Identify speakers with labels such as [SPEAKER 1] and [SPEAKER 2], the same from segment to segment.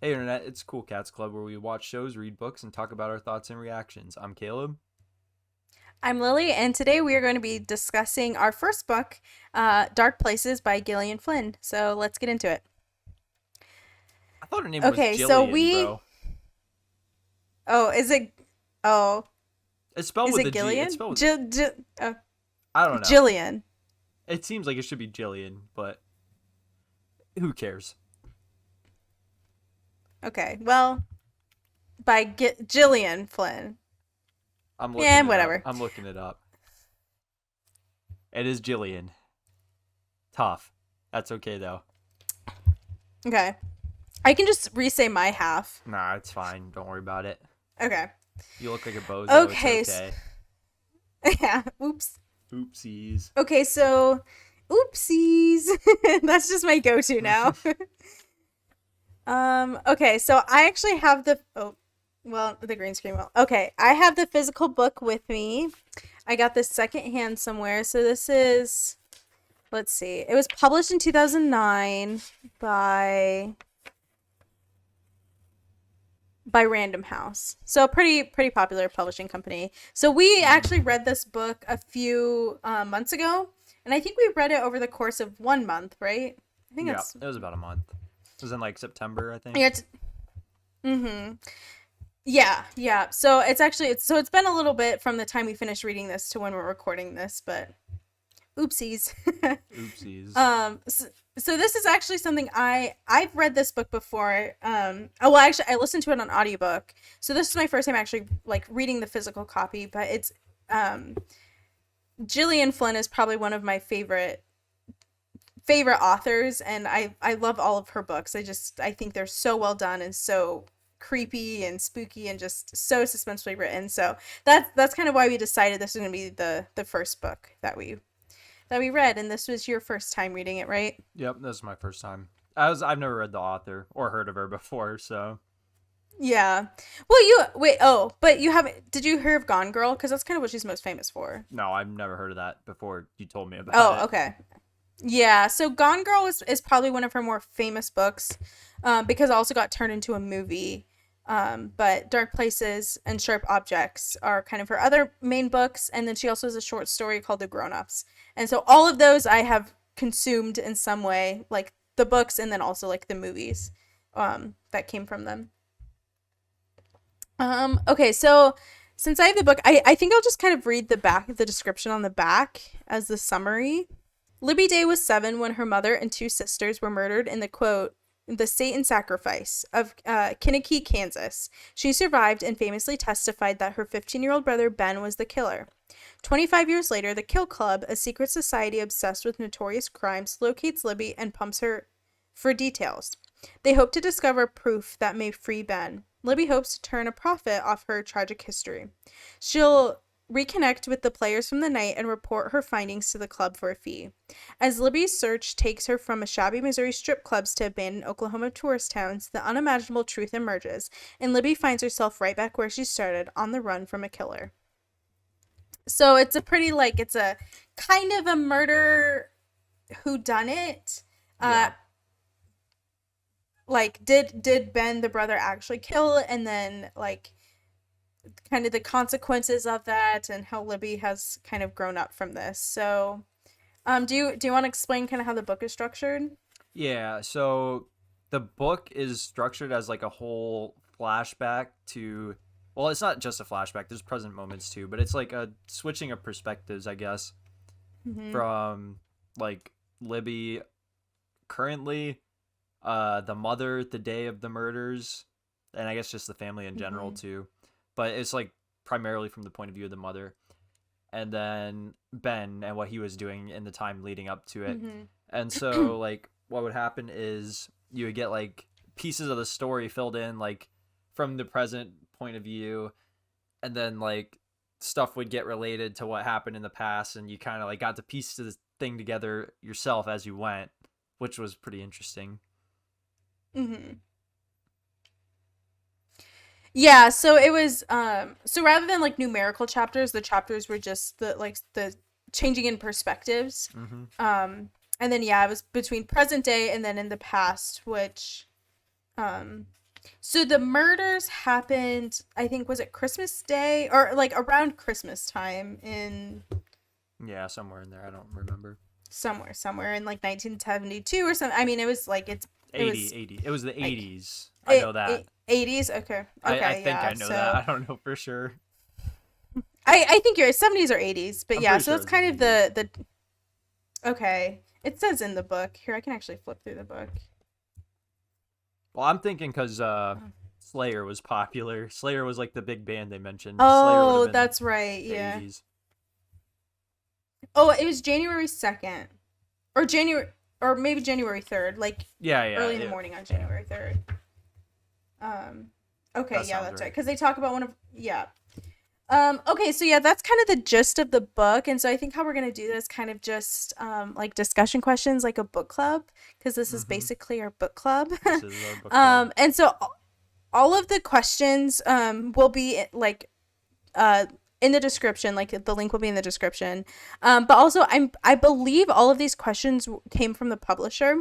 [SPEAKER 1] Hey Internet, it's Cool Cats Club where we watch shows, read books, and talk about our thoughts and reactions. I'm Caleb.
[SPEAKER 2] I'm Lily, and today we are going to be discussing our first book, Dark Places by Gillian Flynn. So let's get into it.
[SPEAKER 1] I thought her name was
[SPEAKER 2] Okay, so
[SPEAKER 1] Jillian,
[SPEAKER 2] we.
[SPEAKER 1] bro.
[SPEAKER 2] Oh, is it. Oh,
[SPEAKER 1] It's spelled
[SPEAKER 2] is
[SPEAKER 1] with
[SPEAKER 2] it
[SPEAKER 1] a G. It's
[SPEAKER 2] Gillian?
[SPEAKER 1] spelled with. I don't know.
[SPEAKER 2] Jillian.
[SPEAKER 1] It seems like it should be Jillian, but who cares?
[SPEAKER 2] Okay, well, by Gillian Flynn.
[SPEAKER 1] I'm
[SPEAKER 2] Yeah,
[SPEAKER 1] looking it up.
[SPEAKER 2] whatever.
[SPEAKER 1] I'm looking it up. It is Jillian. Tough. That's okay though.
[SPEAKER 2] Okay. I can just re say my half.
[SPEAKER 1] Nah, it's fine. Don't worry about it.
[SPEAKER 2] Okay.
[SPEAKER 1] You look like a bozo. It's
[SPEAKER 2] Okay.
[SPEAKER 1] okay.
[SPEAKER 2] Yeah, oops.
[SPEAKER 1] Oopsies.
[SPEAKER 2] Okay, so. Oopsies. That's just my go to now. Okay, so I actually have the green screen will. Okay, I have the physical book with me. I got this secondhand somewhere. So this is, let's see. It was published in 2009 by Random House. So a pretty popular publishing company. So we
[SPEAKER 1] Mm.
[SPEAKER 2] actually read this book a few months ago, and I think we read it over the course of 1 month, right? I think
[SPEAKER 1] Yeah,
[SPEAKER 2] that's
[SPEAKER 1] it was about a month. It was in like September, I think.
[SPEAKER 2] yeah. Mm-hmm. Yeah. So it's been a little bit from the time we finished reading this to when we're recording this, but oopsies.
[SPEAKER 1] Oopsies.
[SPEAKER 2] So this is actually something I've read this book before. Oh well, actually I listened to it on audiobook. So this is my first time actually like reading the physical copy, but it's um Gillian Flynn is probably one of my favorite authors, and I love all of her books. I think they're so well done and so creepy and spooky and just so suspensefully written. So that's kind of why we decided this was going to be the first book that we read, and this was your first time reading it, right?
[SPEAKER 1] Yep, this is my first time. I've never read the author or heard of her before, so
[SPEAKER 2] Yeah. Well, you wait. Oh, but you haven't. Did you hear of Gone Girl? Because that's kind of what she's most famous for.
[SPEAKER 1] no, I've never heard of that before you told me about
[SPEAKER 2] Oh,
[SPEAKER 1] it.
[SPEAKER 2] okay. Yeah, so Gone Girl is probably one of her more famous books, because it also got turned into a movie. But Dark Places and Sharp Objects are kind of her other main books, and then she also has a short story called The Grown Ups. And so all of those I have consumed in some way, like the books and then also like the movies that came from them. Okay, so since I have the book, I think I'll just kind of read the description on the back as the summary. Libby Day was 7 when her mother and two sisters were murdered in the Satan sacrifice of Kinnicky, Kansas. She survived and famously testified that her 15-year-old brother Ben was the killer. 25 years later, the Kill Club, a secret society obsessed with notorious crimes, locates Libby and pumps her for details. They hope to discover proof that may free Ben. Libby hopes to turn a profit off her tragic history. She'll reconnect with the players from the night and report her findings to the club for a fee. As Libby's search takes her from a shabby Missouri strip clubs to abandoned Oklahoma tourist towns, the unimaginable truth emerges, and Libby finds herself right back where she started, on the run from a killer. So it's a kind of a murder whodunit. Uh,
[SPEAKER 1] Yeah.
[SPEAKER 2] like did Ben the brother actually kill, and then like kind of the consequences of that and how Libby has kind of grown up from this. So, do you want to explain kind of how the book is structured?
[SPEAKER 1] Yeah, so the book is structured as like a whole flashback to, well, it's not just a flashback, there's present moments too, but it's like a switching of perspectives, I guess,
[SPEAKER 2] Mm-hmm.
[SPEAKER 1] from like Libby currently, the mother the day of the murders, and I guess just the family in general
[SPEAKER 2] Mm-hmm.
[SPEAKER 1] too. But it's like primarily from the point of view of the mother, and then Ben and what he was doing in the time leading up to it. And
[SPEAKER 2] Mm-hmm.
[SPEAKER 1] so like what would happen is you would get like pieces of the story filled in like from the present point of view, and then like stuff would get related to what happened in the past, and you kind of like got to piece the thing together yourself as you went, which was pretty interesting.
[SPEAKER 2] Mm-hmm. Yeah, so it was so rather than like numerical chapters, the chapters were just the changing in perspectives.
[SPEAKER 1] Mm-hmm.
[SPEAKER 2] And then yeah, it was between present day and then in the past, which um So the murders happened, I think, was it Christmas Day or like around Christmas time in
[SPEAKER 1] Yeah, somewhere in there. I don't remember.
[SPEAKER 2] somewhere in like 1972 or something. I mean, it was like it
[SPEAKER 1] 80,
[SPEAKER 2] was
[SPEAKER 1] 80. It was the
[SPEAKER 2] like
[SPEAKER 1] 80s. I know that.
[SPEAKER 2] 80s. Okay.
[SPEAKER 1] I
[SPEAKER 2] Okay,
[SPEAKER 1] think
[SPEAKER 2] yeah.
[SPEAKER 1] I know that.
[SPEAKER 2] So
[SPEAKER 1] I don't know for sure.
[SPEAKER 2] I think you're 70s or 80s, but
[SPEAKER 1] I'm
[SPEAKER 2] yeah,
[SPEAKER 1] pretty
[SPEAKER 2] so
[SPEAKER 1] sure it
[SPEAKER 2] that's
[SPEAKER 1] was the
[SPEAKER 2] kind of
[SPEAKER 1] 80s.
[SPEAKER 2] the okay. It says in the book. Here, I can actually flip through the book.
[SPEAKER 1] Well, I'm thinking because
[SPEAKER 2] Oh,
[SPEAKER 1] Slayer was popular. Slayer was like the big band they mentioned. Slayer would have
[SPEAKER 2] oh,
[SPEAKER 1] been
[SPEAKER 2] that's right.
[SPEAKER 1] the
[SPEAKER 2] Yeah.
[SPEAKER 1] 80s.
[SPEAKER 2] Oh, it was January 2nd. Or January or maybe January 3rd, like
[SPEAKER 1] Yeah, yeah,
[SPEAKER 2] early in the
[SPEAKER 1] yeah.
[SPEAKER 2] morning on January 3rd. Um okay,
[SPEAKER 1] That
[SPEAKER 2] yeah,
[SPEAKER 1] sounds
[SPEAKER 2] that's right.
[SPEAKER 1] right.
[SPEAKER 2] Cuz they talk about one of yeah. Okay, so yeah, that's kind of the gist of the book. And so I think how we're going to do this kind of just like discussion questions like a book club because this is
[SPEAKER 1] Mm-hmm.
[SPEAKER 2] basically our book club.
[SPEAKER 1] This is our book club.
[SPEAKER 2] And so all of the questions will be like uh in the description, like the link will be in the description. But also I believe all of these questions came from the publisher,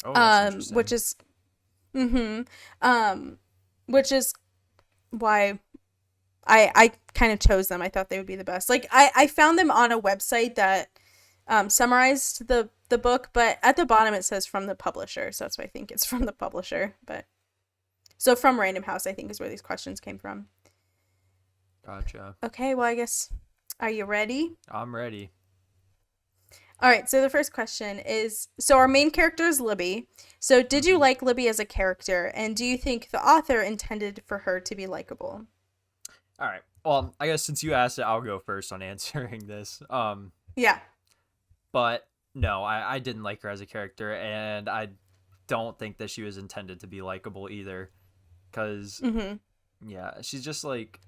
[SPEAKER 1] Oh, that's interesting.
[SPEAKER 2] which is mhm which is why I kind of chose them. I thought they would be the best. Like I found them on a website that summarized the book, but at the bottom it says from the publisher, so that's why I think it's from the publisher. But so from Random House, I think is where these questions came from.
[SPEAKER 1] Gotcha.
[SPEAKER 2] Okay, well I guess are you ready?
[SPEAKER 1] I'm ready.
[SPEAKER 2] All right, so the first question is so our main character is Libby. So did you
[SPEAKER 1] Mm-hmm.
[SPEAKER 2] like Libby as a character and do you think the author intended for her to be likable?
[SPEAKER 1] All right. Well, I guess since you asked it, I'll go first on answering this.
[SPEAKER 2] Yeah.
[SPEAKER 1] But no, I didn't like her as a character, and I don't think that she was intended to be likable either. Cause
[SPEAKER 2] Mhm.
[SPEAKER 1] yeah, she's just like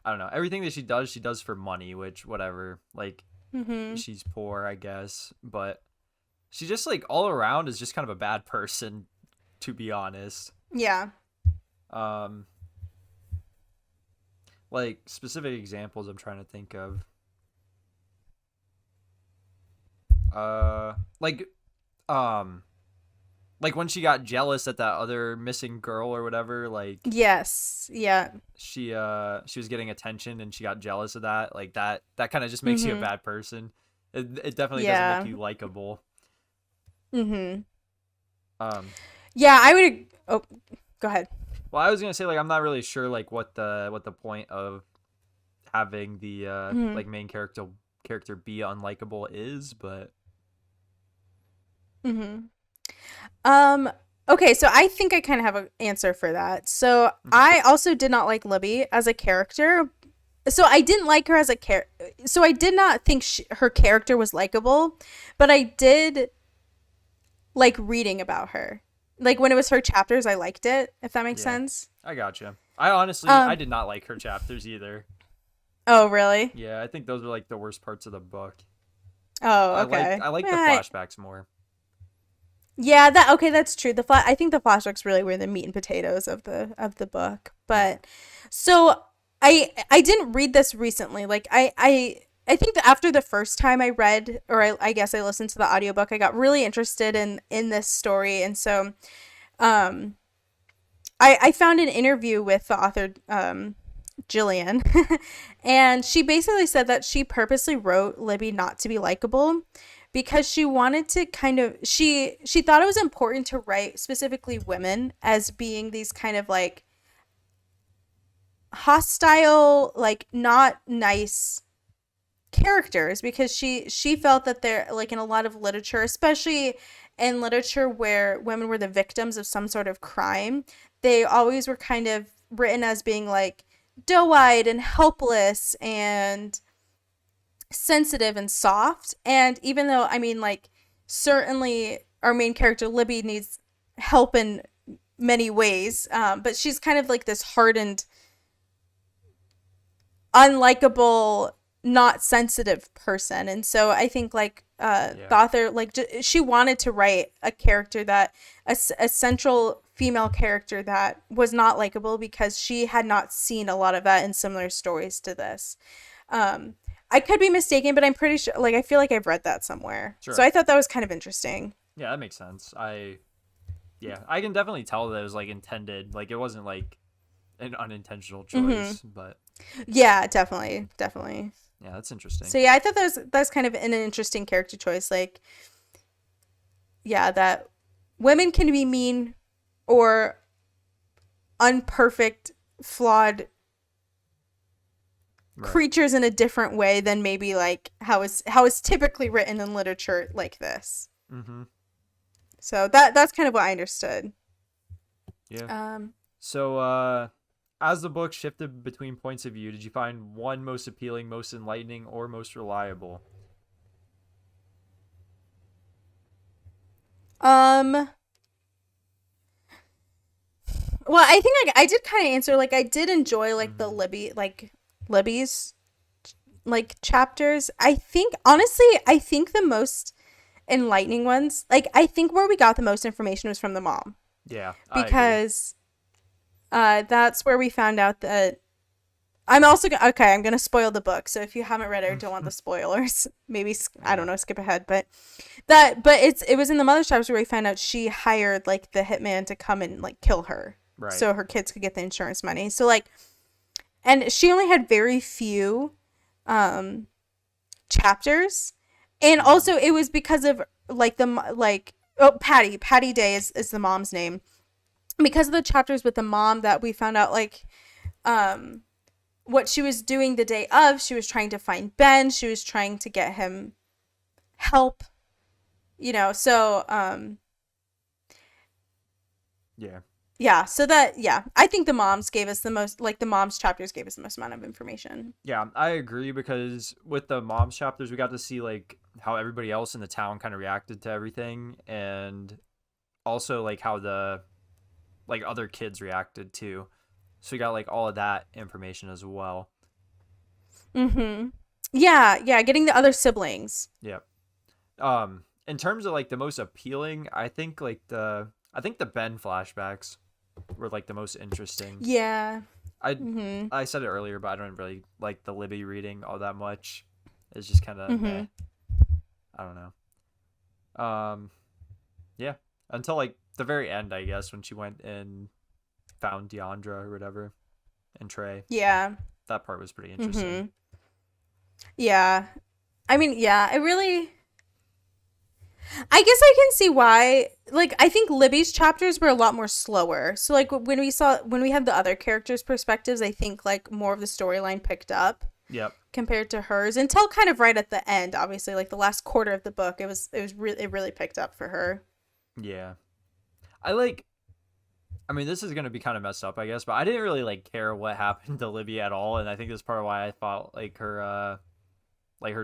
[SPEAKER 1] I don't know. Everything that she does for money, which whatever. Like
[SPEAKER 2] Mhm.
[SPEAKER 1] she's poor, I guess, but she just like all around is just kind of a bad person, to be honest.
[SPEAKER 2] Yeah.
[SPEAKER 1] Um, like specific examples I'm trying to think of. Like um like when she got jealous at that other missing girl or whatever, like
[SPEAKER 2] Yes. Yeah.
[SPEAKER 1] she was getting attention and she got jealous of that. Like that kind of just makes you a
[SPEAKER 2] Mhm.
[SPEAKER 1] bad person. It definitely doesn't make
[SPEAKER 2] Yeah.
[SPEAKER 1] you likable.
[SPEAKER 2] Mhm.
[SPEAKER 1] Um
[SPEAKER 2] Yeah, I would oh, go ahead.
[SPEAKER 1] well, I was going to say like I'm not really sure like what the point of having the
[SPEAKER 2] Mhm.
[SPEAKER 1] like main character be unlikable is, but
[SPEAKER 2] Mhm. Um okay, so I think I kind of have an answer for that. So
[SPEAKER 1] okay.
[SPEAKER 2] I also did not like Libby as a character. So I didn't like her as a character. So I did not think her character was likable, but I did like reading about her. Like when it was her chapters, I liked it, if that makes
[SPEAKER 1] Yeah.
[SPEAKER 2] sense.
[SPEAKER 1] I gotcha. I honestly I
[SPEAKER 2] Um
[SPEAKER 1] did not like her chapters either.
[SPEAKER 2] oh, really?
[SPEAKER 1] Yeah, I think those are like the worst parts of the book.
[SPEAKER 2] Oh, okay.
[SPEAKER 1] I like the
[SPEAKER 2] Eh,
[SPEAKER 1] flashbacks more.
[SPEAKER 2] yeah, that okay, that's true. I think the flashbacks really were the meat and potatoes of the book.
[SPEAKER 1] Yeah.
[SPEAKER 2] But so I didn't read this recently. Like I think that after the first time I read or I guess I listened to the audiobook, I got really interested in this story. And so um I found an interview with the author Jillian and she basically said that she purposely wrote Libby not to be likable because she wanted to kind of she thought it was important to write specifically women as being these kind of like hostile, like not nice characters because she felt that they're like in a lot of literature, especially in literature where women were the victims of some sort of crime, they always were kind of written as being like doe-eyed and helpless and sensitive and soft. And even though I mean like certainly our main character Libby needs help in many ways, but she's kind of like this hardened, unlikable, not sensitive person. And so I think like the
[SPEAKER 1] Yeah.
[SPEAKER 2] author like she wanted to write a character that a central female character that was not likable because she had not seen a lot of that in similar stories to this. um I could be mistaken, but I'm pretty sure like I feel like I've read that somewhere, so
[SPEAKER 1] Sure.
[SPEAKER 2] I thought that was kind of interesting.
[SPEAKER 1] Yeah, that makes sense. Yeah, I can definitely tell that it was like intended. Like it wasn't like an unintentional
[SPEAKER 2] Mm-hmm.
[SPEAKER 1] choice, but
[SPEAKER 2] Yeah, definitely, definitely.
[SPEAKER 1] yeah, that's interesting.
[SPEAKER 2] So yeah, I thought that's kind of an interesting character choice. Like, yeah, that women can be mean or unperfect, flawed
[SPEAKER 1] Right.
[SPEAKER 2] creatures in a different way than maybe like how is typically written in literature like this.
[SPEAKER 1] Mm-hmm.
[SPEAKER 2] So that's kind of what I understood.
[SPEAKER 1] Yeah.
[SPEAKER 2] Um,
[SPEAKER 1] So, as the book shifted between points of view, did you find one most appealing, most enlightening, or most reliable?
[SPEAKER 2] um, well, I think like I did kind of answer like I did enjoy like the
[SPEAKER 1] Mm-hmm.
[SPEAKER 2] Libby's like chapters. I think honestly, I think the most enlightening ones, like I think where we got the most information was from the mom
[SPEAKER 1] Yeah, I agree.
[SPEAKER 2] because that's where we found out that okay, I'm gonna spoil the book. So if you haven't read it or don't want the spoilers, maybe I don't
[SPEAKER 1] Yeah.
[SPEAKER 2] know, skip ahead. But it was in the mother's chapters where we found out she hired like the hitman to come and like kill her,
[SPEAKER 1] Right.
[SPEAKER 2] so her kids could get the insurance money. So like, and she only had very few um chapters, and
[SPEAKER 1] Mm-hmm.
[SPEAKER 2] also it was because of like oh, Patty Day is the mom's name, because of the chapters with the mom that we found out like um what she was doing the day of. She was trying to find Ben. She was trying to get him help. So
[SPEAKER 1] Yeah.
[SPEAKER 2] yeah. So that yeah, I think the moms gave us the most like the moms chapters gave us the most amount of information.
[SPEAKER 1] Yeah, I agree because with the mom's chapters, we got to see like how everybody else in the town kind of reacted to everything, and also like how the like other kids reacted too. So we got like all of that information as well.
[SPEAKER 2] Mm-hmm. Yeah, yeah. Getting the other siblings.
[SPEAKER 1] Yep. In terms of like the most appealing, I think the Ben flashbacks were like the most interesting.
[SPEAKER 2] Yeah.
[SPEAKER 1] I
[SPEAKER 2] Mm-hmm.
[SPEAKER 1] I said it earlier, but I don't really like the Libby reading all that much. It's just kind of meh.
[SPEAKER 2] Mm-hmm.
[SPEAKER 1] I don't know. Yeah, until like the very end, I guess, when she went and found Deandra or whatever and Trey.
[SPEAKER 2] Yeah.
[SPEAKER 1] That part was pretty interesting.
[SPEAKER 2] Mm-hmm. Yeah. I mean, yeah. I guess I can see why. Like, I think Libby's chapters were a lot more slower. So, like, when we had the other characters' perspectives, I think, like, more of the storyline picked up
[SPEAKER 1] Yep.
[SPEAKER 2] compared to hers until kind of right at the end, obviously. Like, the last quarter of the book, it really picked up for her.
[SPEAKER 1] Yeah. I like. I mean, this is gonna be kind of messed up, I guess, but I didn't really like care what happened to Libby at all, and I think that's part of why I thought like her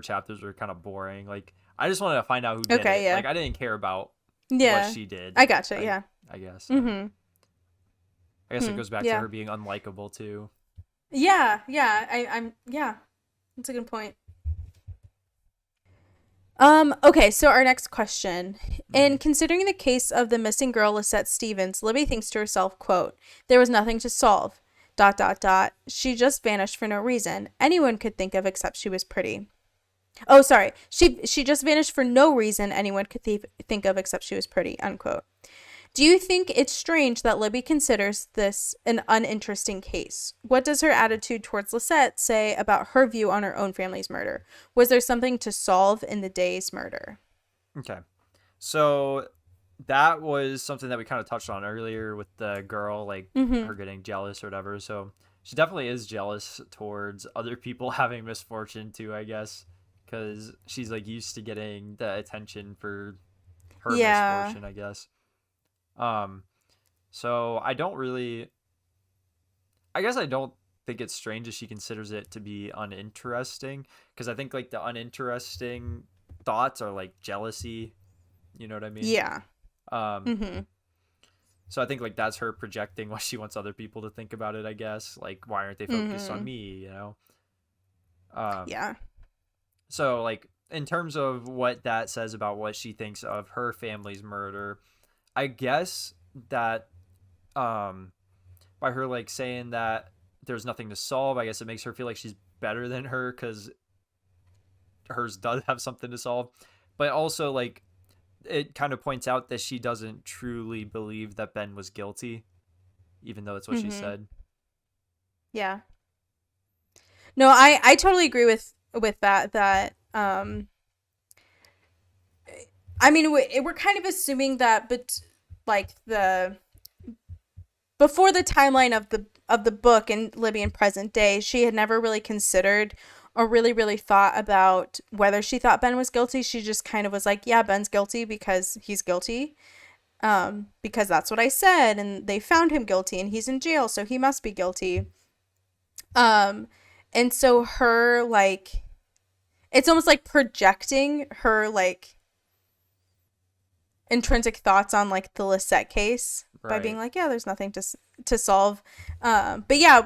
[SPEAKER 1] chapters were kind of boring. Like I just wanted to find out who did
[SPEAKER 2] Okay,
[SPEAKER 1] it.
[SPEAKER 2] yeah.
[SPEAKER 1] Like I didn't care about what
[SPEAKER 2] Yeah.
[SPEAKER 1] she did.
[SPEAKER 2] I gotcha,
[SPEAKER 1] I
[SPEAKER 2] yeah.
[SPEAKER 1] I guess.
[SPEAKER 2] Mm
[SPEAKER 1] I guess
[SPEAKER 2] hmm.
[SPEAKER 1] it goes back to
[SPEAKER 2] Yeah.
[SPEAKER 1] her being unlikable too.
[SPEAKER 2] Yeah, yeah. Yeah. That's a good point. Okay, so our next question.
[SPEAKER 1] Mm-hmm.
[SPEAKER 2] In considering the case of the missing girl Lisette Stevens, Libby thinks to herself, quote, there was nothing to solve. Dot dot dot. She just vanished for no reason. Anyone could think of except she was pretty. Oh, sorry. She just vanished for no reason anyone could think of except she was pretty, unquote. Do you think it's strange that Libby considers this an uninteresting case? What does her attitude towards Lisette say about her view on her own family's murder? Was there something to solve in the day's murder?
[SPEAKER 1] Okay. So that was something that we kind of touched on earlier with the girl, like
[SPEAKER 2] Mm-hmm.
[SPEAKER 1] her getting jealous or whatever. So she definitely is jealous towards other people having misfortune too, I guess, because she's like used to getting the attention for her
[SPEAKER 2] Yeah.
[SPEAKER 1] misfortune, I guess. Um, so I guess I don't think it's strange if she considers it to be uninteresting, because I think like the uninteresting thoughts are like jealousy. You know what I mean?
[SPEAKER 2] Yeah.
[SPEAKER 1] Um,
[SPEAKER 2] Mm-hmm.
[SPEAKER 1] so I think like that's her projecting what she wants other people to think about it. I guess like why aren't they focused on
[SPEAKER 2] Mm-hmm.
[SPEAKER 1] me? Um,
[SPEAKER 2] Yeah.
[SPEAKER 1] so like in terms of what that says about what she thinks of her family's murder, I guess that um by her like saying that there's nothing to solve, I guess it makes her feel like she's better than her because hers does have something to solve. But also like it kind of points out that she doesn't truly believe that Ben was guilty, even though it's what she
[SPEAKER 2] Mm-hmm.
[SPEAKER 1] said.
[SPEAKER 2] Yeah. No, I totally agree with that. I mean, we're kind of assuming that, but like the before the timeline of the book in Libby in present day, she had never really considered or really thought about whether she thought Ben was guilty. She just kind of was like, yeah, Ben's guilty because he's guilty. Because that's what I said, and they found him guilty, and he's in jail, so he must be guilty. Um, and so her like, it's almost like projecting her like intrinsic thoughts on like the Lisette case by being
[SPEAKER 1] Right.
[SPEAKER 2] like, yeah, there's nothing to solve. But yeah,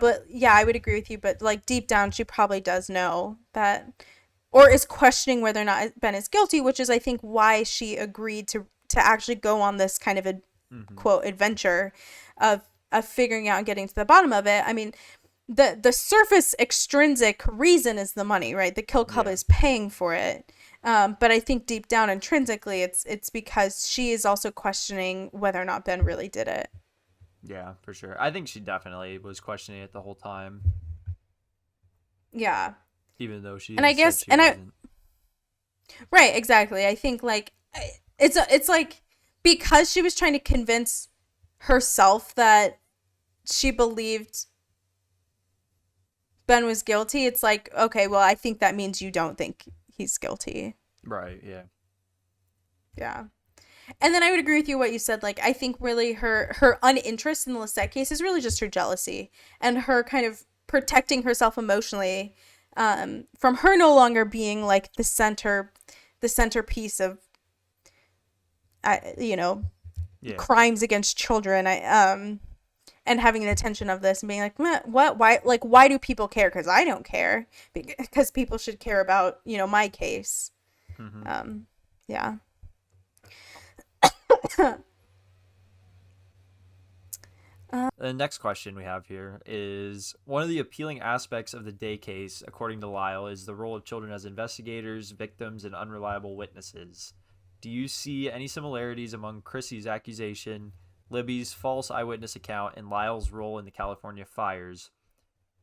[SPEAKER 2] I would agree with you. But like deep down, she probably does know that, or is questioning whether or not Ben is guilty, which is I think why she agreed to actually go on this kind of a
[SPEAKER 1] Mm-hmm.
[SPEAKER 2] quote adventure of figuring out and getting to the bottom of it. I mean, the surface extrinsic reason is the money, right? The Kill Club
[SPEAKER 1] Yeah.
[SPEAKER 2] is paying for it. But I think deep down intrinsically, it's because she is also questioning whether or not Ben really did it.
[SPEAKER 1] Yeah, for sure. I think she definitely was questioning it the whole time,
[SPEAKER 2] Yeah,
[SPEAKER 1] even though she
[SPEAKER 2] and I
[SPEAKER 1] said
[SPEAKER 2] guess
[SPEAKER 1] she
[SPEAKER 2] and I
[SPEAKER 1] wasn't.
[SPEAKER 2] right exactly. I think like it's like because she was trying to convince herself that she believed Ben was guilty. It's like okay, well, I think that means you don't think he's guilty.
[SPEAKER 1] Right. Yeah.
[SPEAKER 2] Yeah. And then I would agree with you what you said. Like I think really her uninterest in the Lisette case is really just her jealousy and her kind of protecting herself emotionally from her no longer being like the centerpiece of you know
[SPEAKER 1] Yeah.
[SPEAKER 2] crimes against children. I and having the attention of this and being like what why like why do people care? Because I don't care because people should care about my case.
[SPEAKER 1] Mm-hmm.
[SPEAKER 2] Um, yeah.
[SPEAKER 1] The next question we have here is one of the appealing aspects of the Day case, according to Lyle, is the role of children as investigators, victims, and unreliable witnesses. Do you see any similarities among Chrissy's accusation, Libby's false eyewitness account, and Lyle's role in the California fires?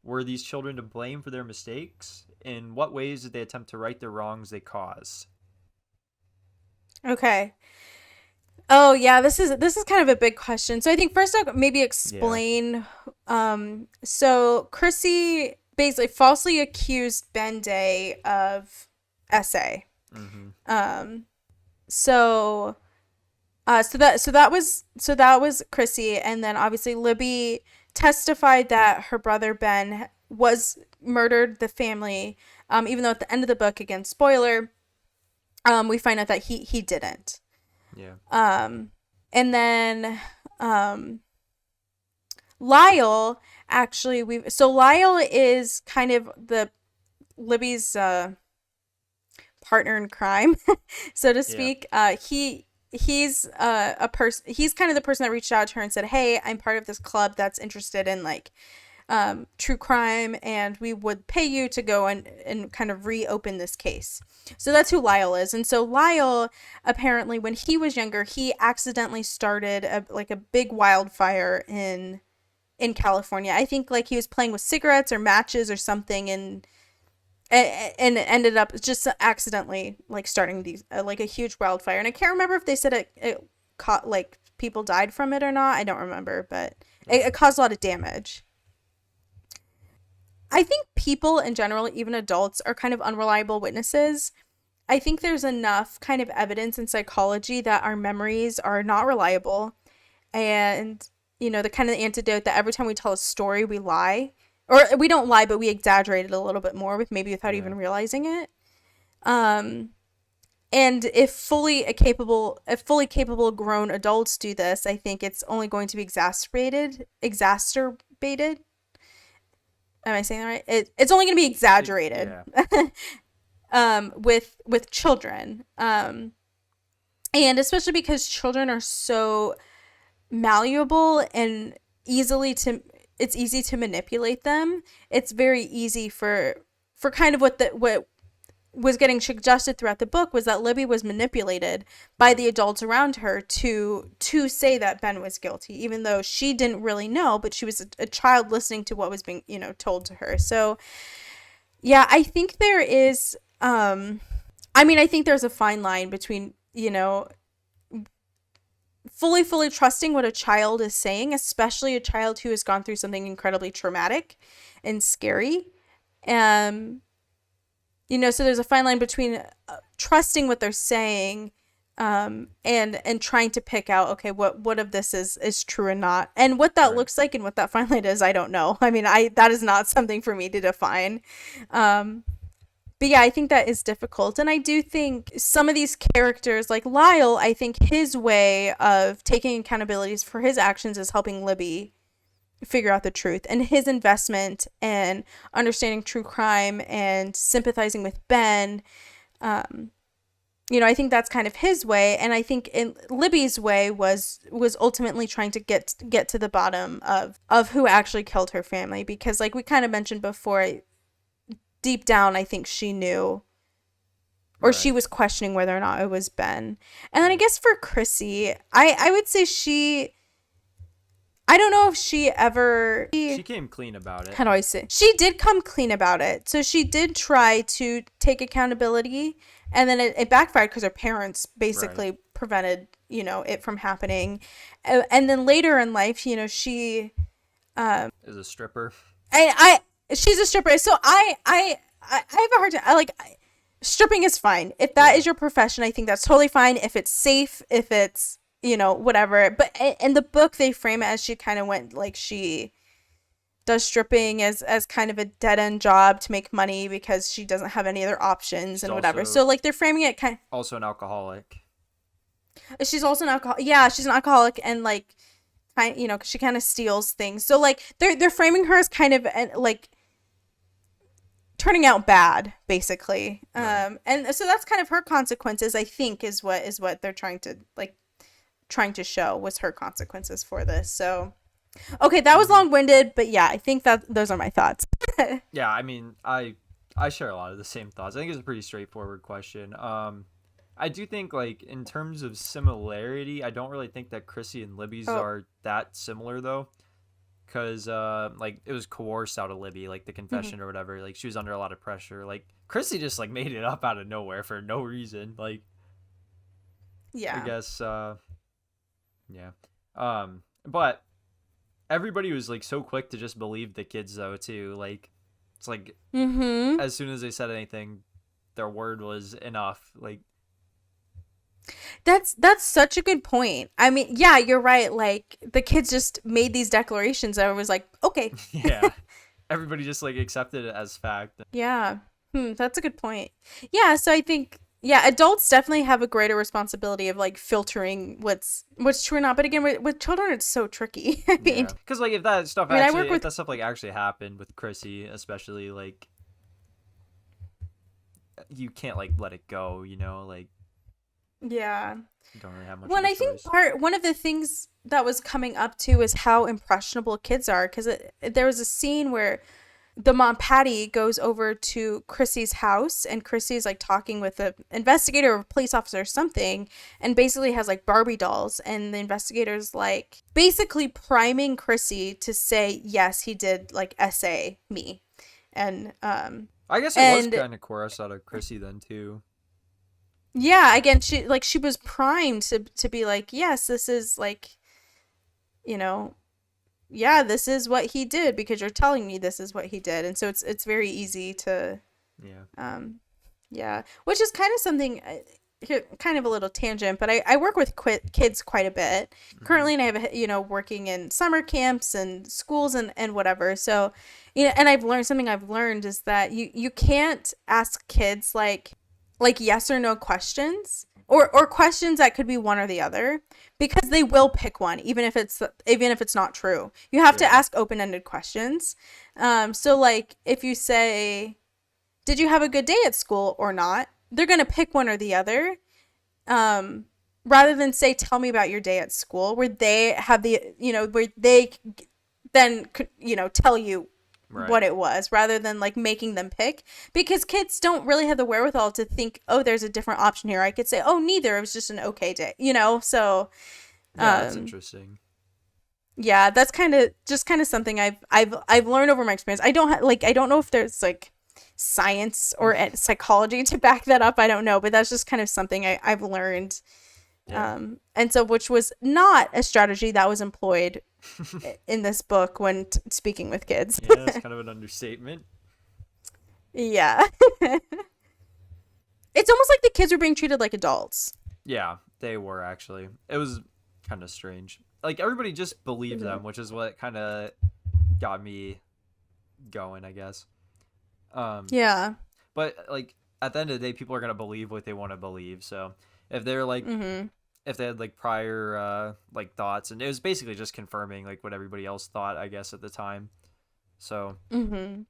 [SPEAKER 1] Were these children to blame for their mistakes? In what ways did they attempt to right the wrongs they caused?
[SPEAKER 2] Okay. Oh yeah, this is kind of a big question. So I think first I'll maybe
[SPEAKER 1] Yeah.
[SPEAKER 2] explain. So Chrissy basically falsely accused Ben Day of SA.
[SPEAKER 1] Mm-hmm.
[SPEAKER 2] Um, so so that was Chrissy, and then obviously Libby testified that her brother Ben was murdered the family. Even though at the end of the book, again spoiler, we find out that he didn't.
[SPEAKER 1] Yeah.
[SPEAKER 2] Um, and then um, Lyle actually we so Lyle is kind of the Libby's partner in crime, so to
[SPEAKER 1] Yeah.
[SPEAKER 2] speak. He's a person. He's kind of the person that reached out to her and said, "Hey, I'm part of this club that's interested in like true crime, and we would pay you to go and kind of reopen this case." So that's who Lyle is. And so Lyle, apparently, when he was younger, he accidentally started a big wildfire in California. I think like he was playing with cigarettes or matches or something, and it ended up just accidentally like starting these like a huge wildfire. And I can't remember if they said it caught like people died from it or not. I don't remember, but it
[SPEAKER 1] Okay.
[SPEAKER 2] caused a lot of damage. I think people in general, even adults, are kind of unreliable witnesses. I think there's enough kind of evidence in psychology that our memories are not reliable. And, the kind of antidote that every time we tell a story, we lie. Or we don't lie, but we exaggerate it a little bit more with maybe without
[SPEAKER 1] Yeah.
[SPEAKER 2] even realizing it. Um, and if fully capable grown adults do this, I think it's only going to be exacerbated. Am I saying that right? It's only going to be exaggerated
[SPEAKER 1] Yeah.
[SPEAKER 2] with children, and especially because children are so malleable and easily to it's easy to manipulate them. It's very easy for kind of what was getting suggested throughout the book was that Libby was manipulated by the adults around her to say that Ben was guilty, even though she didn't really know, but she was a child listening to what was being, told to her. So yeah, I think there is I think there's a fine line between, fully trusting what a child is saying, especially a child who has gone through something incredibly traumatic and scary. So there's a fine line between trusting what they're saying, and trying to pick out, okay, what of this is true and not, and what that looks like and what that fine line is, I don't know. I mean, that is not something for me to define. But yeah, I think that is difficult. And I do think some of these characters, like Lyle, I think his way of taking accountabilities for his actions is helping Libby figure out the truth. And his investment and understanding true crime and sympathizing with Ben, I think that's kind of his way. And I think in Libby's way was ultimately trying to get to the bottom of who actually killed her family. Because like we kind of mentioned before, deep down, I think she knew, or she was questioning whether or not it was Ben. And then I guess for Chrissy, I would say I don't know if she ever...
[SPEAKER 1] She came clean about it.
[SPEAKER 2] How do I say? She did come clean about it. So she did try to take accountability, and then it backfired because her parents basically prevented, it from happening. And then later in life, she...
[SPEAKER 1] is a stripper.
[SPEAKER 2] She's a stripper. So I have a hard time. Stripping is fine. If that is your profession, I think that's totally fine. If it's safe, if it's, whatever. But in the book, they frame it as she kind of went, like, she does stripping as kind of a dead-end job to make money because she doesn't have any other options and whatever. So, like, they're framing it kind of...
[SPEAKER 1] Also an alcoholic.
[SPEAKER 2] She's also an alcoholic. Yeah, she's an alcoholic, and, like, she kind of steals things. So, like, they're framing her as kind of, like... turning out bad, basically. And so that's kind of her consequences, I think, is what they're trying to show was her consequences for this. So okay, that was long-winded, but yeah, I think that those are my thoughts.
[SPEAKER 1] Yeah, I mean, I share a lot of the same thoughts. I think it's a pretty straightforward question. I do think, like, in terms of similarity, I don't really think that Chrissy and Libby's are that similar, though. Because, like, it was coerced out of Libby, like, the confession or whatever. Like, she was under a lot of pressure. Like, Chrissy just, like, made it up out of nowhere for no reason. Like, yeah. I guess, yeah. But everybody was, like, so quick to just believe the kids, though, too. Like, it's like, as soon as they said anything, their word was enough. Like,
[SPEAKER 2] That's such a good point. I mean, yeah, you're right. Like, the kids just made these declarations and I was like, okay.
[SPEAKER 1] Yeah. Everybody just, like, accepted it as fact.
[SPEAKER 2] Yeah. That's a good point. Yeah, so I think, yeah, adults definitely have a greater responsibility of, like, filtering what's true or not. But again, with children, it's so tricky. I mean,
[SPEAKER 1] because, like, if that stuff actually happened with Chrissy, especially, like, you can't, like, let it go, like.
[SPEAKER 2] Yeah.
[SPEAKER 1] Don't really have much.
[SPEAKER 2] Well, I think one of the things that was coming up too is how impressionable kids are, because there was a scene where the mom Patty goes over to Chrissy's house and Chrissy's like talking with an investigator or a police officer or something, and basically has like Barbie dolls, and the investigator's like basically priming Chrissy to say yes, he did like SA me, and
[SPEAKER 1] I guess it was kind of coerced out of Chrissy then too.
[SPEAKER 2] Yeah, again, she was primed to be like, yes, this is like, yeah, this is what he did because you're telling me this is what he did. And so it's very easy to, yeah, which is kind of something, kind of a little tangent, but I work with kids quite a bit currently, and I have, working in summer camps and schools and whatever. So, and I've learned is that you can't ask kids like yes or no questions or questions that could be one or the other, because they will pick one even if it's not true. You have to ask open-ended questions. So like if you say, did you have a good day at school or not, they're going to pick one or the other, rather than say, tell me about your day at school, where they have the, where they then, tell you
[SPEAKER 1] Right.
[SPEAKER 2] what it was, rather than like making them pick, because kids don't really have the wherewithal to think, oh, there's a different option here. I could say, oh, neither, it was just an okay day, so
[SPEAKER 1] Yeah, that's
[SPEAKER 2] um
[SPEAKER 1] interesting.
[SPEAKER 2] yeah, that's kind of something I've learned over my experience. I don't know if there's like science or psychology to back that up. I don't know, but that's just kind of something I've learned.
[SPEAKER 1] Yeah.
[SPEAKER 2] And so, which was not a strategy that was employed in this book when speaking with kids.
[SPEAKER 1] Yeah, it's kind of an understatement.
[SPEAKER 2] Yeah. It's almost like the kids were being treated like adults.
[SPEAKER 1] Yeah, they were actually. It was kind of strange. Like everybody just believed
[SPEAKER 2] Mhm.
[SPEAKER 1] them, which is what kind of got me going, I guess. Um,
[SPEAKER 2] Yeah.
[SPEAKER 1] but like at the end of the day, people are gonna believe what they want to believe. So if they're like,
[SPEAKER 2] Mhm.
[SPEAKER 1] if they had like prior like thoughts, and it was basically just confirming like what everybody else thought, I guess at the time. So
[SPEAKER 2] Mhm.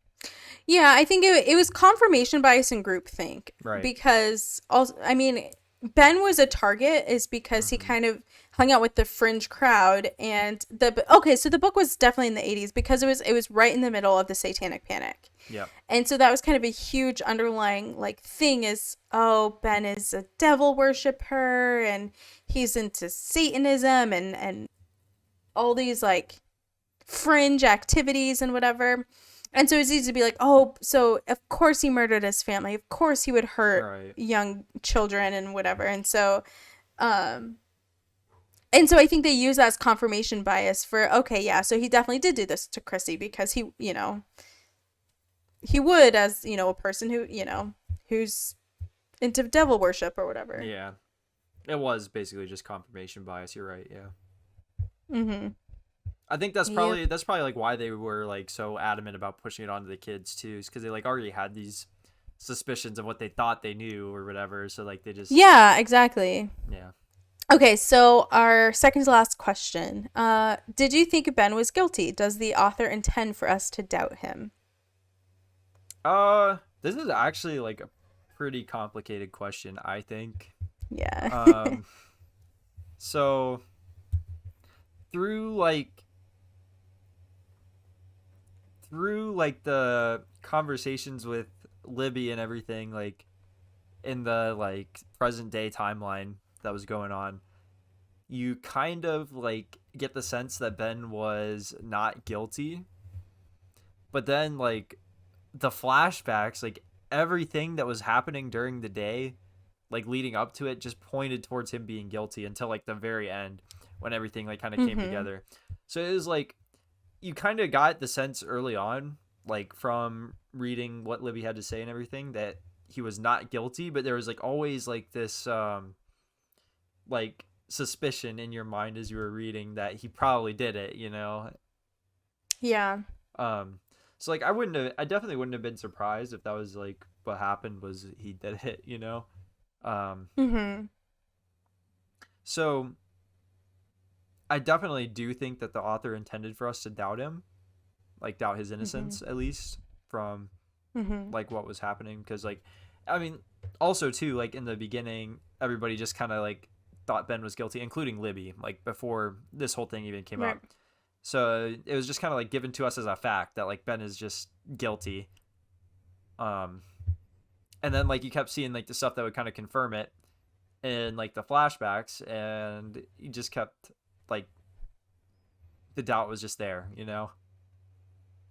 [SPEAKER 2] Yeah, I think it was confirmation bias and groupthink,
[SPEAKER 1] right.
[SPEAKER 2] because also, I mean, Ben was a target is because he
[SPEAKER 1] Hmm.
[SPEAKER 2] kind of hung out with the fringe crowd, and okay, so the book was definitely in the 80s because it was right in the middle of the Satanic Panic.
[SPEAKER 1] Yeah.
[SPEAKER 2] And so that was kind of a huge underlying like thing is, oh, Ben is a devil worshiper and he's into Satanism and all these like fringe activities and whatever. And so it's easy to be like, oh, so of course he murdered his family. Of course he would hurt
[SPEAKER 1] Right.
[SPEAKER 2] young children and whatever. Um and so I think they use that as confirmation bias for, okay, yeah, so he definitely did do this to Chrissy because he would, as, a person who's into devil worship or whatever.
[SPEAKER 1] Yeah. It was basically just confirmation bias. You're right. Yeah.
[SPEAKER 2] Mhm.
[SPEAKER 1] I think that's
[SPEAKER 2] Yep.
[SPEAKER 1] probably like why they were like so adamant about pushing it onto the kids too, is because they like already had these suspicions of what they thought they knew or whatever. So like they just
[SPEAKER 2] Yeah, exactly.
[SPEAKER 1] yeah.
[SPEAKER 2] Okay, so our second to last question. Did you think Ben was guilty? Does the author intend for us to doubt him?
[SPEAKER 1] This is actually like a pretty complicated question, I think.
[SPEAKER 2] Yeah.
[SPEAKER 1] Um, so through like the conversations with Libby and everything, like in the like present day timeline that was going on, you kind of like get the sense that Ben was not guilty. But then like the flashbacks, like everything that was happening during the day, like leading up to it, just pointed towards him being guilty until like the very end when everything like kind of came
[SPEAKER 2] Mhm.
[SPEAKER 1] together. So it was like you kind of got the sense early on, like from reading what Libby had to say and everything, that he was not guilty, but there was like always like this like suspicion in your mind as you were reading that he probably did it.
[SPEAKER 2] Yeah.
[SPEAKER 1] Um so like I definitely wouldn't have been surprised if that was like what happened was he did it. Um
[SPEAKER 2] Mhm.
[SPEAKER 1] so I definitely do think that the author intended for us to doubt him, like doubt his
[SPEAKER 2] Mhm.
[SPEAKER 1] innocence at least from
[SPEAKER 2] Mhm.
[SPEAKER 1] like what was happening, because like I mean also too like in the beginning everybody just kind of like thought Ben was guilty, including Libby, like before this whole thing even came
[SPEAKER 2] Right.
[SPEAKER 1] up. So it was just kind of like given to us as a fact that like Ben is just guilty. um and then like you kept seeing like the stuff that would kind of confirm it in like the flashbacks, and you just kept like the doubt was just there.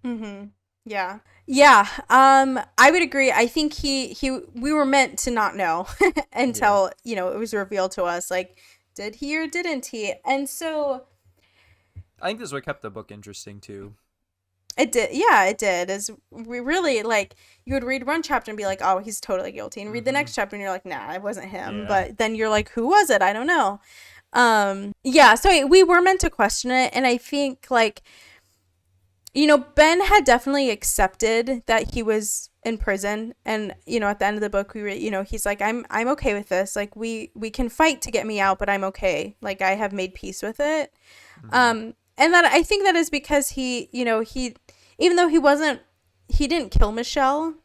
[SPEAKER 2] Mhm. Yeah. Yeah. I would agree. I think he we were meant to not know
[SPEAKER 1] Yeah,
[SPEAKER 2] until, it was revealed to us like, did he or didn't he? And so
[SPEAKER 1] I think this is what kept the book interesting too.
[SPEAKER 2] it did. Yeah, it did. Is we really like, you would read one chapter and be like, "Oh, he's totally guilty." And read the
[SPEAKER 1] Mm-hmm.
[SPEAKER 2] next chapter and you're like, "Nah, it wasn't him."
[SPEAKER 1] Yeah.
[SPEAKER 2] But then you're like, "Who was it? I don't know." Yeah, so we were meant to question it, and I think like, Ben had definitely accepted that he was in prison, and at the end of the book he's like, I'm okay with this. Like we can fight to get me out, but I'm okay. Like I have made peace with it.
[SPEAKER 1] Mm-hmm.
[SPEAKER 2] And that, I think that is because he even though he didn't kill Michelle,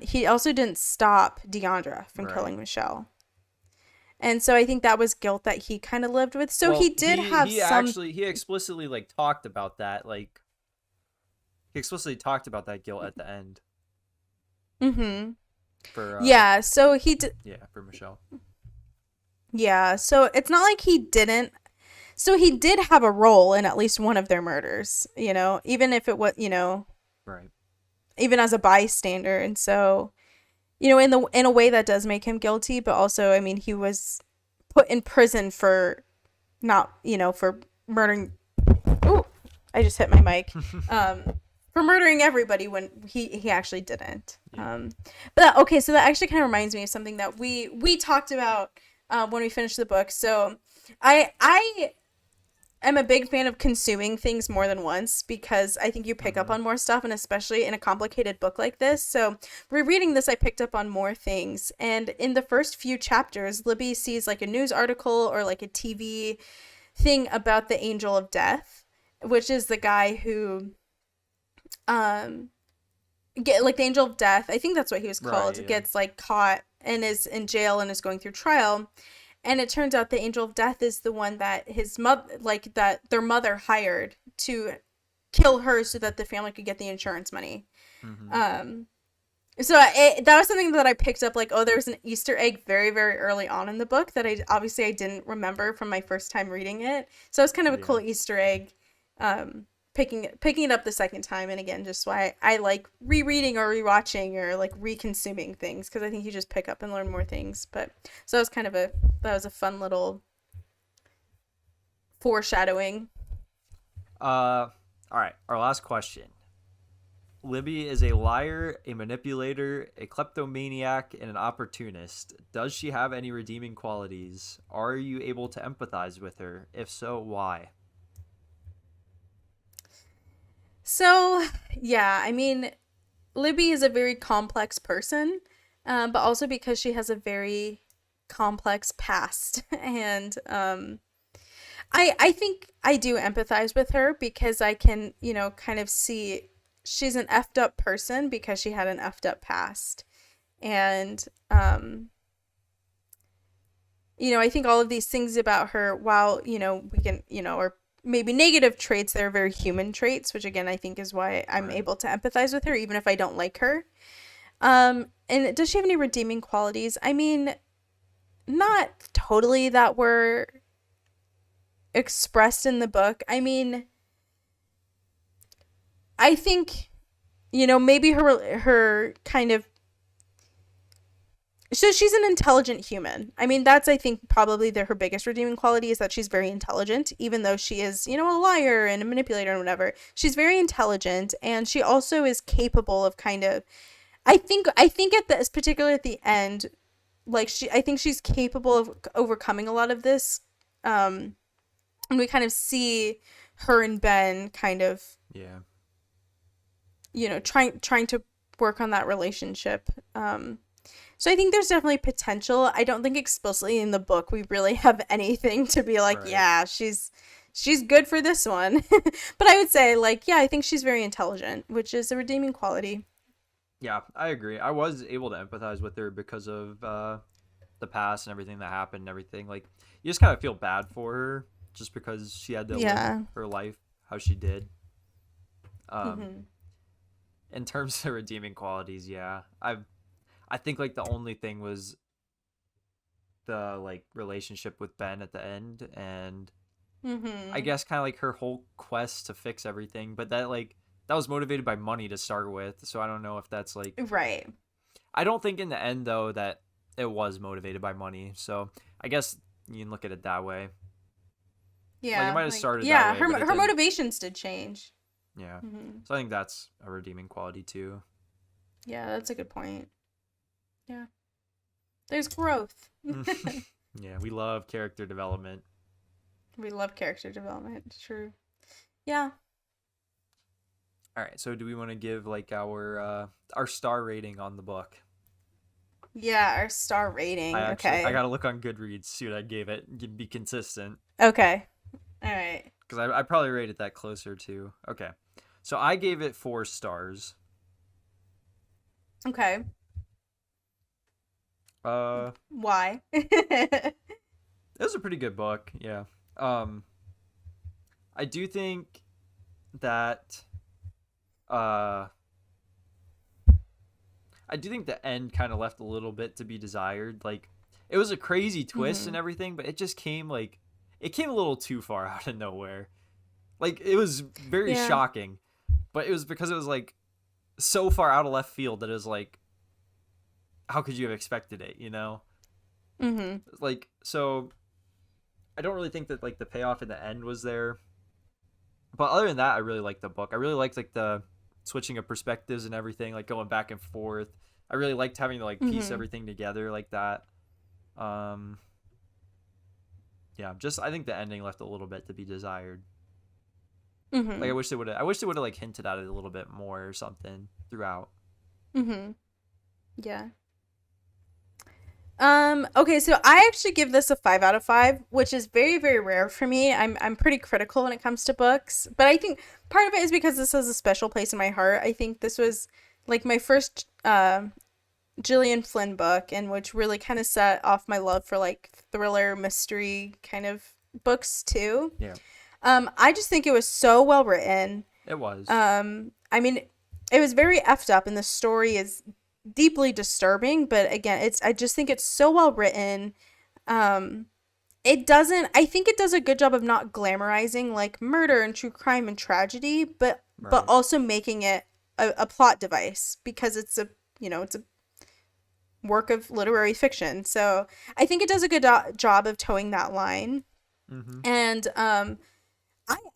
[SPEAKER 2] he also didn't stop Deandra from
[SPEAKER 1] Right.
[SPEAKER 2] killing Michelle. And so I think that was guilt that he kind of lived with. So he
[SPEAKER 1] Well,
[SPEAKER 2] did
[SPEAKER 1] he
[SPEAKER 2] have
[SPEAKER 1] he
[SPEAKER 2] some.
[SPEAKER 1] actually he explicitly like talked about that, like He explicitly talked about that guilt at the end
[SPEAKER 2] Mm-hmm.
[SPEAKER 1] for
[SPEAKER 2] Yeah, so he did.
[SPEAKER 1] yeah, for Michelle.
[SPEAKER 2] Yeah, so it's not like he didn't. So he did have a role in at least one of their murders, even if it was,
[SPEAKER 1] Right.
[SPEAKER 2] even as a bystander. And so, in a way that does make him guilty, but also, I mean, he was put in prison for not, for murdering. Ooh, I just hit my mic. Um, for murdering everybody when he actually didn't.
[SPEAKER 1] Yeah.
[SPEAKER 2] Okay, so that actually kind of reminds me of something that we talked about when we finished the book. So I am a big fan of consuming things more than once because I think you pick up
[SPEAKER 1] Mm-hmm.
[SPEAKER 2] on more stuff, and especially in a complicated book like this. So rereading this, I picked up on more things. And in the first few chapters, Libby sees like a news article or like a TV thing about the Angel of Death, which is the guy who um get like the Angel of Death, I think that's what he was
[SPEAKER 1] Right.
[SPEAKER 2] called,
[SPEAKER 1] Yeah.
[SPEAKER 2] gets like caught and is in jail and is going through trial. And it turns out the Angel of Death is the one that his mother, like that their mother hired to kill her so that the family could get the insurance money.
[SPEAKER 1] Mm-hmm.
[SPEAKER 2] Um, that was something that I picked up, like, oh, there's an Easter egg very, very early on in the book that I didn't remember from my first time reading it. So it's kind of a
[SPEAKER 1] Yeah.
[SPEAKER 2] cool Easter egg, picking it up the second time. And again, just why I like rereading or rewatching or like reconsuming things, because I think you just pick up and learn more things. But so that was a fun little foreshadowing.
[SPEAKER 1] All right. Our last question. Libby is a liar, a manipulator, a kleptomaniac, and an opportunist. Does she have any redeeming qualities? Are you able to empathize with her? If so, why?
[SPEAKER 2] So, yeah, I mean, Libby is a very complex person, but also because she has a very complex past. And I think I do empathize with her because I can, kind of see she's an effed up person because she had an effed up past. And, I think all of these things about her, while, we can, or maybe negative traits, they're very human traits, which again, I think is why I'm
[SPEAKER 1] Right.
[SPEAKER 2] able to empathize with her, even if I don't like her. And does she have any redeeming qualities? I mean, not totally that were expressed in the book. I mean, I think, maybe her kind of, so she's an intelligent human. I mean, that's, I think, probably her biggest redeeming quality is that she's very intelligent, even though she is, a liar and a manipulator and whatever. She's very intelligent, and she also is capable of kind of, I think at this, particularly at the end, like I think she's capable of overcoming a lot of this. And we kind of see her and Ben kind of,
[SPEAKER 1] Yeah.
[SPEAKER 2] trying to work on that relationship. So I think there's definitely potential. I don't think explicitly in the book we really have anything to be like,
[SPEAKER 1] Right.
[SPEAKER 2] yeah, she's good for this one. But I would say, like, yeah, I think she's very intelligent, which is a redeeming quality.
[SPEAKER 1] Yeah, I agree. I was able to empathize with her because of the past and everything that happened and everything. Like, you just kind of feel bad for her just because she had to live
[SPEAKER 2] Yeah.
[SPEAKER 1] her life how she did. Um,
[SPEAKER 2] Mm-hmm.
[SPEAKER 1] in terms of redeeming qualities, yeah, I think like the only thing was the like relationship with Ben at the end, and I
[SPEAKER 2] Mm-hmm.
[SPEAKER 1] guess kind of like her whole quest to fix everything, but that was motivated by money to start with, so I don't know if that's like,
[SPEAKER 2] Right.
[SPEAKER 1] I don't think in the end though that it was motivated by money. So I guess you can look at it that way. Like it
[SPEAKER 2] Yeah.
[SPEAKER 1] might have
[SPEAKER 2] Like,
[SPEAKER 1] started that
[SPEAKER 2] yeah,
[SPEAKER 1] way, but it
[SPEAKER 2] her
[SPEAKER 1] didn't.
[SPEAKER 2] motivations did change.
[SPEAKER 1] Yeah.
[SPEAKER 2] Mm-hmm.
[SPEAKER 1] So I think that's a redeeming quality too.
[SPEAKER 2] Yeah, that's a good point. Yeah. There's growth.
[SPEAKER 1] Yeah, we love character development.
[SPEAKER 2] We love character development. True. Yeah.
[SPEAKER 1] All right, so do we want to give like our star rating on the book?
[SPEAKER 2] Yeah, our star rating.
[SPEAKER 1] I
[SPEAKER 2] Okay.
[SPEAKER 1] gotta look on Goodreads, see what I gave it, be consistent,
[SPEAKER 2] Okay. All right.
[SPEAKER 1] because I probably rated that closer to. Okay, so I gave it 4 stars.
[SPEAKER 2] Okay.
[SPEAKER 1] Uh,
[SPEAKER 2] Why?
[SPEAKER 1] it was a pretty good book. Yeah. Um, I do think that uh I do think the end kind of left a little bit to be desired. Like, it was a crazy twist and
[SPEAKER 2] Mm-hmm.
[SPEAKER 1] everything, but it just came like it came a little too far out of nowhere. Like, it was very
[SPEAKER 2] Yeah.
[SPEAKER 1] shocking, but it was because it was like so far out of left field that it was like, how could you have expected it? You know,
[SPEAKER 2] Mm-hmm.
[SPEAKER 1] like, so I don't really think that like the payoff in the end was there. But other than that, I really liked the book. I really liked like the switching of perspectives and everything, like going back and forth. I really liked having to like piece
[SPEAKER 2] Mm-hmm.
[SPEAKER 1] everything together like that. Um, yeah, just I think the ending left a little bit to be desired. Like,
[SPEAKER 2] Mm-hmm.
[SPEAKER 1] I wish they would have like hinted at it a little bit more or something throughout.
[SPEAKER 2] Mm-hmm. Yeah. Okay, so I actually give this a 5 out of 5, which is very, very rare for me. I'm pretty critical when it comes to books, but I think part of it is because this has a special place in my heart. I think this was like my first Gillian Flynn book, and which really kind of set off my love for like thriller, mystery kind of books too.
[SPEAKER 1] Yeah,
[SPEAKER 2] I just think it was so well written.
[SPEAKER 1] it was.
[SPEAKER 2] I mean, it was very effed up, and the story is deeply disturbing. But again, I just think it's so well written. Um, it doesn't. I think it does a good job of not glamorizing like murder and true crime and tragedy, but
[SPEAKER 1] Right.
[SPEAKER 2] also making it a plot device because it's a it's a work of literary fiction. So I think it does a good job of towing that line.
[SPEAKER 1] Mm-hmm.
[SPEAKER 2] And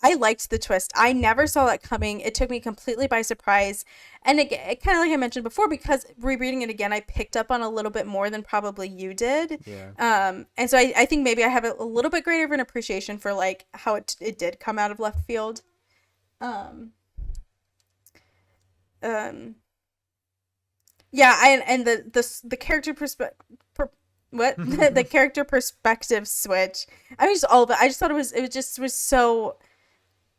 [SPEAKER 2] I liked the twist. I never saw that coming. It took me completely by surprise. And it kind of like I mentioned before, because rereading it again, I picked up on a little bit more than probably you did.
[SPEAKER 1] Yeah.
[SPEAKER 2] And so I think maybe I have a little bit greater of an appreciation for like how it did come out of left field. Um, um, yeah, and the character perspective. What the character perspective switch. I mean, just all of it. I just thought it just was so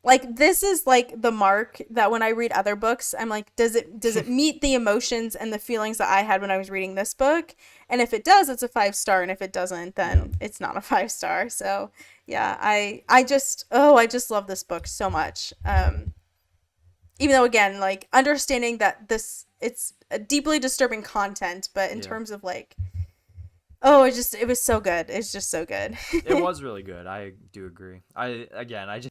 [SPEAKER 2] like this is like the mark that when I read other books, I'm like, does it meet the emotions and the feelings that I had when I was reading this book? And if it does, it's a 5 star, and if it doesn't,
[SPEAKER 1] Yeah.
[SPEAKER 2] then it's not a 5 star. So yeah, I just love this book so much. Even though again, like understanding that it's a deeply disturbing content, but in
[SPEAKER 1] Yeah.
[SPEAKER 2] terms of like, oh, it was so good. It's just so good.
[SPEAKER 1] It was really good. I do agree. I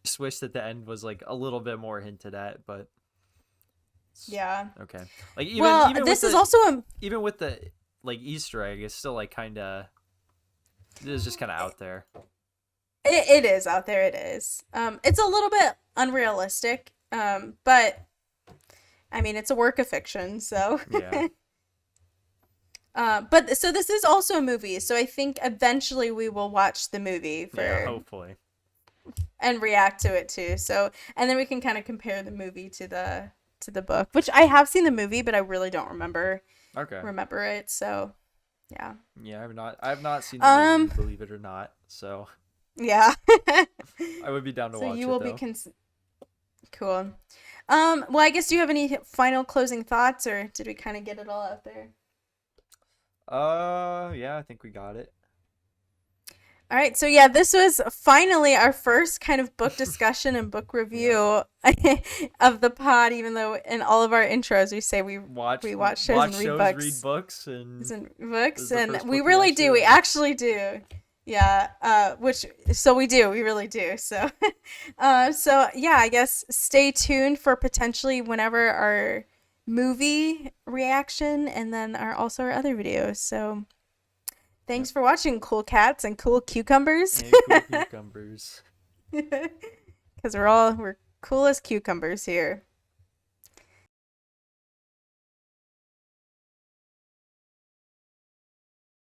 [SPEAKER 1] just wish that the end was like a little bit more hinted at, but
[SPEAKER 2] Yeah.
[SPEAKER 1] okay. Like,
[SPEAKER 2] Well,
[SPEAKER 1] even with
[SPEAKER 2] this is
[SPEAKER 1] the
[SPEAKER 2] also a
[SPEAKER 1] even with the like Easter egg, it's still like kind of it is just kind of out there.
[SPEAKER 2] it is out there. It is. It's a little bit unrealistic. But I mean, it's a work of fiction, so.
[SPEAKER 1] Yeah.
[SPEAKER 2] But so this is also a movie, so I think eventually we will watch the movie
[SPEAKER 1] Yeah,
[SPEAKER 2] for
[SPEAKER 1] hopefully.
[SPEAKER 2] and react to it too. So and then we can kind of compare the movie to the book, which I have seen the movie, but I really don't
[SPEAKER 1] Okay.
[SPEAKER 2] remember it. So yeah,
[SPEAKER 1] Yeah, I have not seen the movie,
[SPEAKER 2] um,
[SPEAKER 1] believe it or not. So
[SPEAKER 2] yeah.
[SPEAKER 1] I would be down to
[SPEAKER 2] So
[SPEAKER 1] watch
[SPEAKER 2] you
[SPEAKER 1] it
[SPEAKER 2] will be
[SPEAKER 1] though.
[SPEAKER 2] cool. Well, I guess do you have any final closing thoughts, or did we kind of get it all out there?
[SPEAKER 1] Yeah, I think we got it.
[SPEAKER 2] All right, so yeah, this was finally our first kind of book discussion and book
[SPEAKER 1] Yeah.
[SPEAKER 2] review of the pod. Even though in all of our intros we say we watch shows
[SPEAKER 1] Watch
[SPEAKER 2] and read
[SPEAKER 1] shows, read
[SPEAKER 2] books,
[SPEAKER 1] books, and this is the
[SPEAKER 2] and
[SPEAKER 1] first
[SPEAKER 2] we
[SPEAKER 1] book we
[SPEAKER 2] really
[SPEAKER 1] actually
[SPEAKER 2] do. We
[SPEAKER 1] read.
[SPEAKER 2] actually do. Yeah. Which so we do. We really do. So, so yeah, I guess stay tuned for potentially whenever our movie reaction, and then our other videos. So.
[SPEAKER 1] Yep.
[SPEAKER 2] Thanks for watching, cool cats and cool cucumbers.
[SPEAKER 1] And cool cucumbers.
[SPEAKER 2] Because we're cool as cucumbers here.